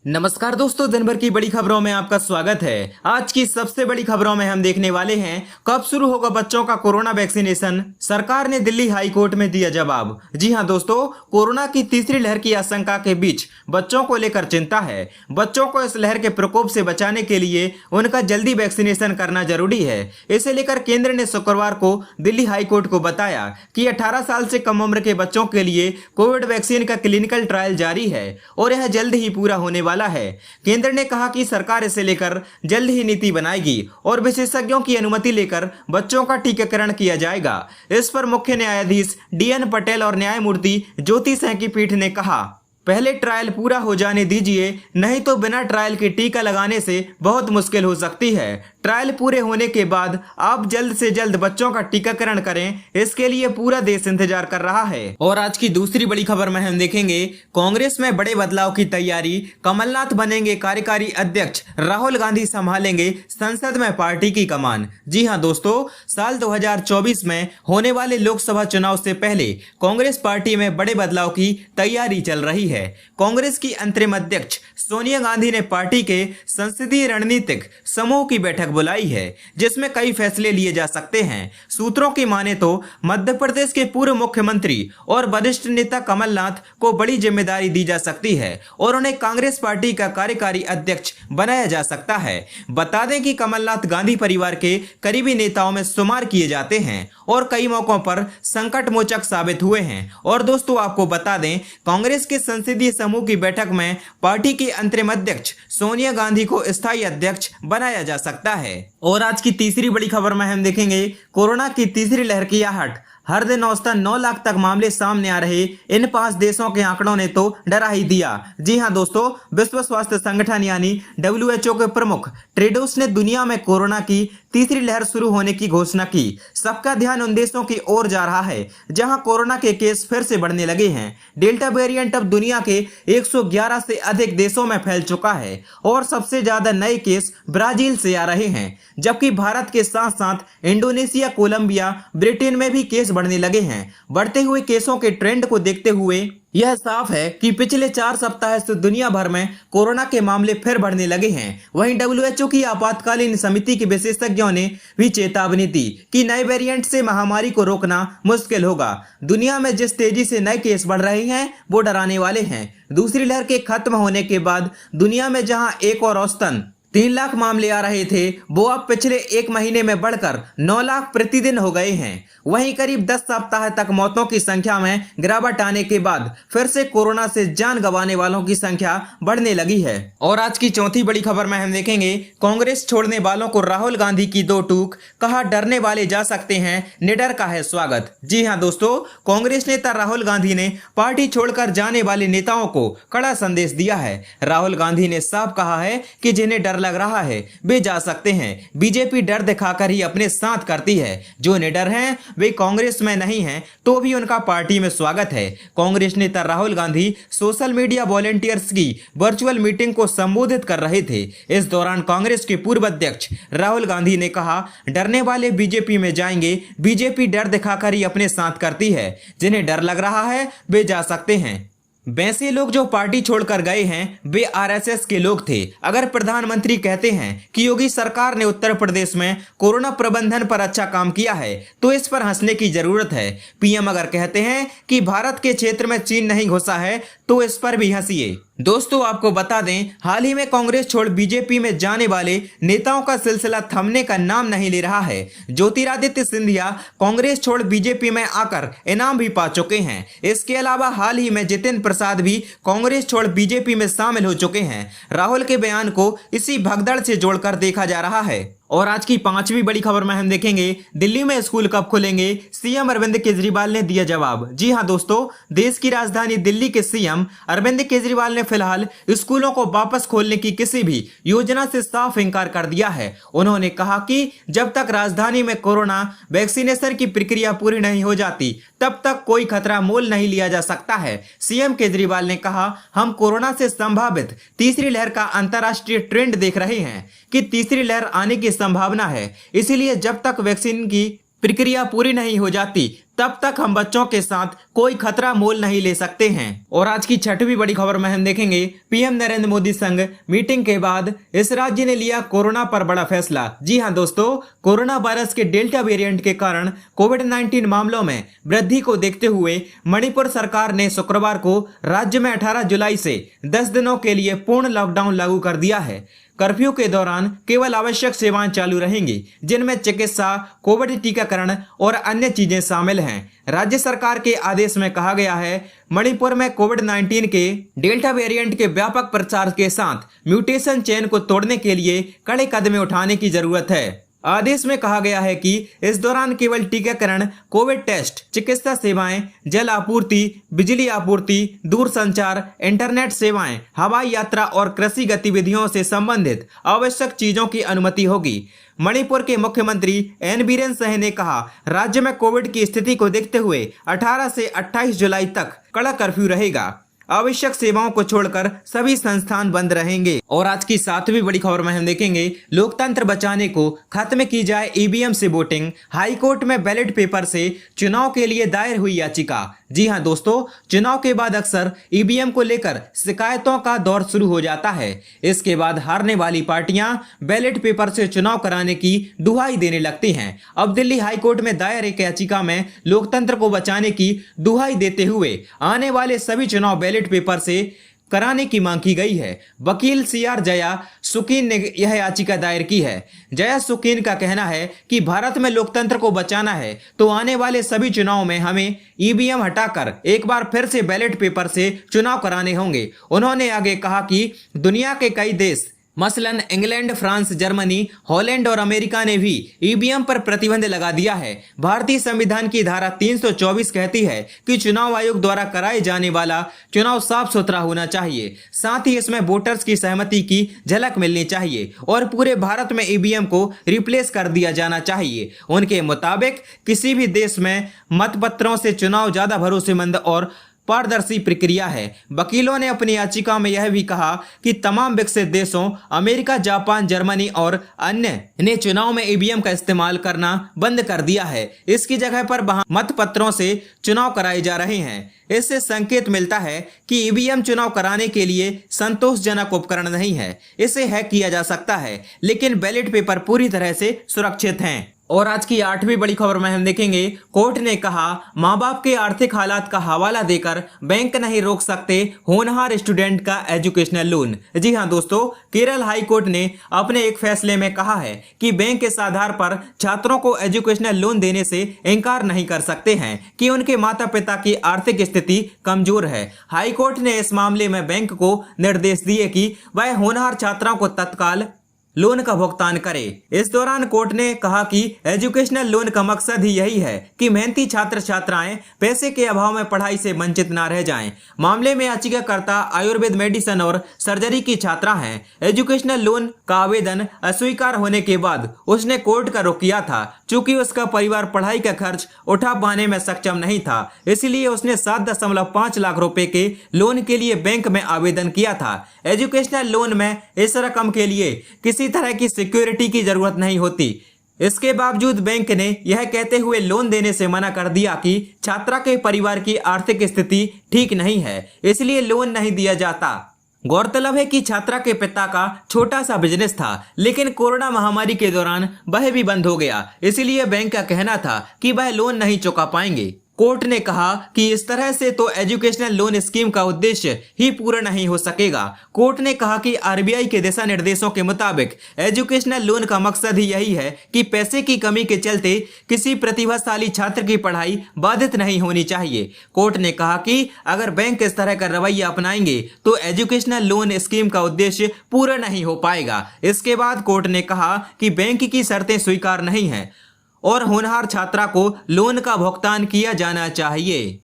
नमस्कार दोस्तों, दिन भर की बड़ी खबरों में आपका स्वागत है। आज की सबसे बड़ी खबरों में हम देखने वाले हैं कब शुरू होगा बच्चों का कोरोना वैक्सीनेशन। सरकार ने दिल्ली हाई कोर्ट में दिया जवाब। जी हां दोस्तों, कोरोना की तीसरी लहर की आशंका के बीच बच्चों को लेकर चिंता है। बच्चों को इस लहर के प्रकोप से बचाने के लिए उनका जल्दी वैक्सीनेशन करना जरूरी है। इसे लेकर केंद्र ने शुक्रवार को दिल्ली हाई कोर्ट को बताया कि 18 साल से कम उम्र के बच्चों के लिए कोविड वैक्सीन का क्लिनिकल ट्रायल जारी है और यह जल्द ही पूरा होने वाला है। केंद्र ने कहा कि सरकार इसे लेकर जल्द ही नीति बनाएगी और विशेषज्ञों की अनुमति लेकर बच्चों का टीकाकरण किया जाएगा। इस पर मुख्य न्यायाधीश DN पटेल और न्यायमूर्ति ज्योति सिंह की पीठ ने कहा, पहले ट्रायल पूरा हो जाने दीजिए, नहीं तो बिना ट्रायल के टीका लगाने से बहुत मुश्किल हो सकती है। ट्रायल पूरे होने के बाद आप जल्द से जल्द बच्चों का टीकाकरण करें, इसके लिए पूरा देश इंतजार कर रहा है। और आज की दूसरी बड़ी खबर में हम देखेंगे कांग्रेस में बड़े बदलाव की तैयारी, कमलनाथ बनेंगे कार्यकारी अध्यक्ष, राहुल गांधी संभालेंगे संसद में पार्टी की कमान। जी हां दोस्तों, साल 2024 में होने वाले लोकसभा चुनाव से पहले कांग्रेस पार्टी में बड़े बदलाव की तैयारी चल रही है। कांग्रेस की अंतरिम अध्यक्ष सोनिया गांधी ने पार्टी के संसदीय रणनीतिक समूह की बैठक बुलाई है, जिसमें कई फैसले लिए जा सकते हैं। सूत्रों की माने तो मध्य प्रदेश के पूर्व मुख्यमंत्री और वरिष्ठ नेता कमलनाथ को बड़ी जिम्मेदारी दी जा सकती है और उन्हें कांग्रेस पार्टी का कार्यकारी अध्यक्ष बनाया जा सकता है। बता दें कि कमलनाथ गांधी परिवार के करीबी नेताओं में शुमार किए जाते हैं और कई मौकों पर संकट मोचक साबित हुए हैं। और दोस्तों, आपको बता दें, कांग्रेस के संसदीय समूह की बैठक में पार्टी की अंतरिम अध्यक्ष सोनिया गांधी को स्थायी अध्यक्ष बनाया जा सकता है। और आज की तीसरी बड़ी खबर में हम देखेंगे कोरोना की तीसरी लहर की आहट। हर दिन औसतन 9 लाख तक मामले सामने आ रहे इन 5 देशों के आंकड़ों ने तो डरा ही दिया। जी हां दोस्तों, विश्व स्वास्थ्य संगठन यानी WHO के प्रमुख टेड्रोस ने दुनिया में कोरोना की तीसरी लहर शुरू होने की घोषणा की। सबका ध्यान उन देशों की ओर जा रहा है जहां कोरोना के केस फिर से बढ़ने लगे हैं। डेल्टा वेरिएंट अब दुनिया के 111 से अधिक देशों में फैल चुका है और सबसे ज्यादा नए केस ब्राजील से आ रहे हैं, जबकि भारत के साथ साथ इंडोनेशिया, कोलंबिया, ब्रिटेन में भी केस बढ़ने लगे हैं। बढ़ते हुए केसों के ट्रेंड को देखते हुए यह साफ है कि पिछले 4 सप्ताह से दुनिया भर में कोरोना के मामले फिर बढ़ने लगे हैं। वहीं WHO की आपातकालीन समिति के विशेषज्ञों ने भी चेतावनी दी कि नए वेरिएंट से महामारी को रोकना मुश्किल होगा। दुनिया में जिस तेजी से नए केस बढ़ रहे हैं वो डराने वाले हैं। दूसरी लहर के खत्म होने के बाद दुनिया में जहां एक और औसतन 3 लाख मामले आ रहे थे, वो अब पिछले 1 महीने में बढ़कर 9 लाख प्रतिदिन हो गए हैं। वहीं करीब 10 सप्ताह तक मौतों की संख्या में गिरावट आने के बाद फिर से कोरोना से जान गंवाने वालों की संख्या बढ़ने लगी है। और आज की चौथी बड़ी खबर में हम देखेंगे कांग्रेस छोड़ने वालों को राहुल गांधी की 2 टूक, कहा डरने वाले जा सकते हैं, निडर का है स्वागत। जी हां दोस्तों, कांग्रेस नेता राहुल गांधी ने पार्टी छोड़कर जाने वाले नेताओं को कड़ा संदेश दिया है। राहुल गांधी ने साफ कहा है कि जिन्हें डर लग रहा है वे जा सकते हैं। बीजेपी डर दिखाकर ही अपने साथ करती है। जो निडर हैं वे कांग्रेस में नहीं हैं तो भी उनका पार्टी में स्वागत है। कांग्रेस नेता Rahul Gandhi social media volunteers की वर्चुअल मीटिंग को संबोधित कर रहे थे। इस दौरान कांग्रेस के पूर्व अध्यक्ष राहुल गांधी ने कहा, डरने वाले बीजेपी में जाएंगे। बीजेपी डर दिखाकर ही अपने साथ करती है। जिन्हें डर लग रहा है वे जा सकते हैं। वैसे लोग जो पार्टी छोड़कर गए हैं वे RSS के लोग थे। अगर प्रधानमंत्री कहते हैं कि योगी सरकार ने उत्तर प्रदेश में कोरोना प्रबंधन पर अच्छा काम किया है तो इस पर हंसने की जरूरत है। PM अगर कहते हैं कि भारत के क्षेत्र में चीन नहीं घुसा है तो इस पर भी हंसिए। दोस्तों, आपको बता दें, हाल ही में कांग्रेस छोड़ बीजेपी में जाने वाले नेताओं का सिलसिला थमने का नाम नहीं ले रहा है। ज्योतिरादित्य सिंधिया कांग्रेस छोड़ बीजेपी में आकर इनाम भी पा चुके हैं। इसके अलावा हाल ही में जितेंद्र प्रसाद भी कांग्रेस छोड़ बीजेपी में शामिल हो चुके हैं। राहुल के बयान को इसी भगदड़ से जोड़कर देखा जा रहा है। और आज की 5वीं बड़ी खबर में हम देखेंगे दिल्ली में स्कूल कब खुलेंगे, CM अरविंद केजरीवाल ने दिया जवाब। जी हां दोस्तों, देश की राजधानी दिल्ली के CM अरविंद केजरीवाल ने फिलहाल स्कूलों को वापस खोलने की किसी भी योजना से साफ इंकार कर दिया है। उन्होंने कहा कि जब तक राजधानी में कोरोना वैक्सीनेशन की प्रक्रिया पूरी नहीं हो जाती तब तक कोई खतरा मोल नहीं लिया जा सकता है। CM केजरीवाल ने कहा, हम कोरोना से संभावित तीसरी लहर का अंतर्राष्ट्रीय ट्रेंड देख रहे हैं कि तीसरी लहर आने की संभावना है। इसीलिए जब तक वैक्सीन की प्रक्रिया पूरी नहीं हो जाती तब तक हम बच्चों के साथ कोई खतरा मोल नहीं ले सकते हैं। और आज की छठवीं बड़ी खबर में हम देखेंगे पीएम नरेंद्र मोदी संग मीटिंग के बाद इस राज्य ने लिया कोरोना पर बड़ा फैसला। जी हां दोस्तों, कोरोना वायरस के डेल्टा वेरिएंट के कारण कोविड-19 मामलों में वृद्धि को देखते हुए मणिपुर सरकार ने शुक्रवार को राज्य में 18 जुलाई से 10 दिनों के लिए पूर्ण लॉकडाउन लागू कर दिया है। कर्फ्यू के दौरान केवल आवश्यक सेवाएं चालू रहेंगी, जिनमें चिकित्सा, कोविड टीकाकरण और अन्य चीजें शामिल हैं। राज्य सरकार के आदेश में कहा गया है, मणिपुर में कोविड-19 के डेल्टा वेरिएंट के व्यापक प्रसार के साथ म्यूटेशन चेन को तोड़ने के लिए कड़े कदम उठाने की जरूरत है। आदेश में कहा गया है कि इस दौरान केवल टीकाकरण, कोविड टेस्ट, चिकित्सा सेवाएं, जल आपूर्ति, बिजली आपूर्ति, दूरसंचार, इंटरनेट सेवाएं, हवाई यात्रा और कृषि गतिविधियों से संबंधित आवश्यक चीजों की अनुमति होगी। मणिपुर के मुख्यमंत्री एन बीरेन सिंह ने कहा, राज्य में कोविड की स्थिति को देखते हुए 18 से 28 जुलाई तक कड़ा कर्फ्यू रहेगा। आवश्यक सेवाओं को छोड़कर सभी संस्थान बंद रहेंगे। और आज की 7वीं बड़ी खबर में हम देखेंगे, लोकतंत्र बचाने को खत्म की जाए ईवीएम से वोटिंग। हाईकोर्ट में बैलेट पेपर से चुनाव के लिए दायर हुई याचिका। जी हां दोस्तों, चुनाव के बाद अक्सर ईवीएम को लेकर शिकायतों का दौर शुरू हो जाता है। इसके बाद हारने वाली पार्टियां बैलेट पेपर से चुनाव कराने की दुहाई देने लगती हैं। अब दिल्ली हाईकोर्ट में दायर एक याचिका में लोकतंत्र को बचाने की दुहाई देते हुए आने वाले सभी चुनाव बैलेट पेपर से कराने की मांग की गई है। वकील सीआर जया सुकीन ने यह याचिका दायर की है। जया सुकीन का कहना है कि भारत में लोकतंत्र को बचाना है तो आने वाले सभी चुनाव में हमें ईवीएम हटाकर एक बार फिर से बैलेट पेपर से चुनाव कराने होंगे। उन्होंने आगे कहा कि दुनिया के कई देश मसलन इंग्लैंड, फ्रांस, जर्मनी, हॉलैंड और अमेरिका ने भी ईवीएम पर प्रतिबंध लगा दिया है। भारतीय संविधान की धारा 324 कहती है कि चुनाव आयोग द्वारा कराए जाने वाला चुनाव साफ सुथरा होना चाहिए, साथ ही इसमें वोटर्स की सहमति की झलक मिलनी चाहिए और पूरे भारत में ईवीएम को रिप्लेस कर दिया जाना चाहिए। उनके मुताबिक किसी भी देश में मतपत्रों से चुनाव ज्यादा भरोसेमंद और पारदर्शी प्रक्रिया है। वकीलों ने अपनी याचिका में यह भी कहा कि तमाम विकसित देशों अमेरिका, जापान, जर्मनी और अन्य ने चुनाव में ईवीएम का इस्तेमाल करना बंद कर दिया है। इसकी जगह पर वहां मतपत्रों से चुनाव कराए जा रहे हैं। इससे संकेत मिलता है कि ईवीएम चुनाव कराने के लिए संतोषजनक उपकरण नहीं है। इसे हैक किया जा सकता है, लेकिन बैलेट पेपर पूरी तरह से सुरक्षित हैं। और आज की 8वीं बड़ी खबर में हम देखेंगे, कोर्ट ने कहा, मां बाप के आर्थिक हालात का हवाला देकर बैंक नहीं रोक सकते होनहार स्टूडेंट का एजुकेशनल लोन। जी हां दोस्तों, केरल हाई कोर्ट ने अपने एक फैसले में कहा है कि बैंक इस आधार पर छात्रों को एजुकेशनल लोन देने से इनकार नहीं कर सकते हैं कि उनके माता पिता की आर्थिक स्थिति कमजोर है। हाई कोर्ट ने इस मामले में बैंक को निर्देश दिए कि वह होनहार छात्राओं को तत्काल लोन का भुगतान करे। इस दौरान कोर्ट ने कहा कि एजुकेशनल लोन का मकसद ही यही है कि मेहनती छात्र छात्राएं पैसे के अभाव में पढ़ाई से वंचित न रह जाएं। मामले में याचिकाकर्ता आयुर्वेद मेडिसिन और सर्जरी की छात्रा हैं। एजुकेशनल लोन का आवेदन अस्वीकार होने के बाद उसने कोर्ट का रुख किया था। चूंकि उसका परिवार पढ़ाई का खर्च उठा पाने में सक्षम नहीं था, इसलिए उसने 7.5 लाख रुपए के लोन के लिए बैंक में आवेदन किया था। एजुकेशनल लोन में इस रकम के लिए किसी तरह की सिक्योरिटी की जरूरत नहीं होती। इसके बावजूद बैंक ने यह कहते हुए लोन देने से मना कर दिया कि छात्रा के परिवार की आर्थिक स्थिति ठीक नहीं है, इसलिए लोन नहीं दिया जाता। गौरतलब है कि छात्रा के पिता का छोटा सा बिजनेस था, लेकिन कोरोना महामारी के दौरान वह भी बंद हो गया, इसलिए बैंक का कहना था कि वह लोन नहीं चुका पाएंगे। कोर्ट ने कहा कि इस तरह से तो एजुकेशनल लोन स्कीम का उद्देश्य ही पूरा नहीं हो सकेगा। कोर्ट ने कहा कि आरबीआई के दिशा निर्देशों के मुताबिक एजुकेशनल लोन का मकसद ही यही है कि पैसे की कमी के चलते किसी प्रतिभाशाली छात्र की पढ़ाई बाधित नहीं होनी चाहिए। कोर्ट ने कहा कि अगर बैंक इस तरह का रवैया अपनाएंगे तो एजुकेशनल लोन स्कीम का उद्देश्य पूरा नहीं हो पाएगा। इसके बाद कोर्ट ने कहा कि बैंक की शर्तें स्वीकार नहीं है और होनहार छात्रा को लोन का भुगतान किया जाना चाहिए।